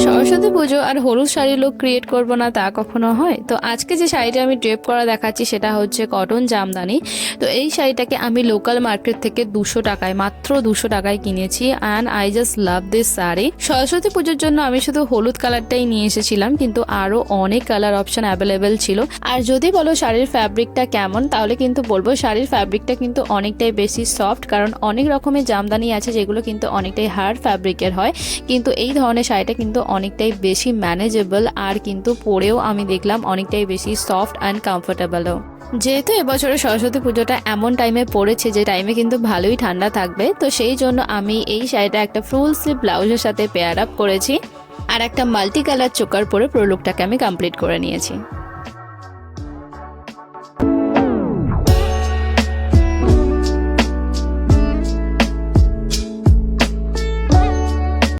সরস্বতী পুজো আর হলুদ sari look create করব না তা কখনো হয়। তো আজকে যে শাড়িটা আমি ড্রেপ করা দেখাচ্ছি সেটা হচ্ছে কটন জামদানি। তো এই শাড়িটাকে আমি লোকাল মার্কেট থেকে 200 টাকায়, মাত্র 200 টাকায় কিনেছি। And I just love this sari. Saraswati পুজোর জন্য আমি শুধু হলুদ কালারটাই নিয়ে এসেছিলাম, কিন্তু আরও অনেক কালার অপশন অ্যাভেলেবেল ছিল। আর যদি বলো শাড়ির ফ্যাব্রিকটা কেমন, তাহলে কিন্তু বলবো শাড়ির ফ্যাব্রিকটা কিন্তু অনেকটাই বেশি সফট, কারণ অনেক রকমের জামদানি আছে যেগুলো কিন্তু অনেকটাই হার্ড ফ্যাব্রিকের হয়, কিন্তু এই ধরনের শাড়িটা কিন্তু অনেকটাই বেশি ম্যানেজেবল, আর কিন্তু পরেও আমি দেখলাম অনেকটাই বেশি সফট অ্যান্ড কমফোর্টেবলও। যেহেতু এবছরে সরস্বতী পুজোটা এমন টাইমে পড়েছে যে টাইমে কিন্তু ভালোই ঠান্ডা থাকবে, তো সেই জন্য আমি এই শাড়িটা একটা ফুল স্লিভ ব্লাউজের সাথে পেয়ার আপ করেছি, আর একটা মাল্টি কালার চোকার পরে পুরো লুকটাকে আমি কমপ্লিট করে নিয়েছি।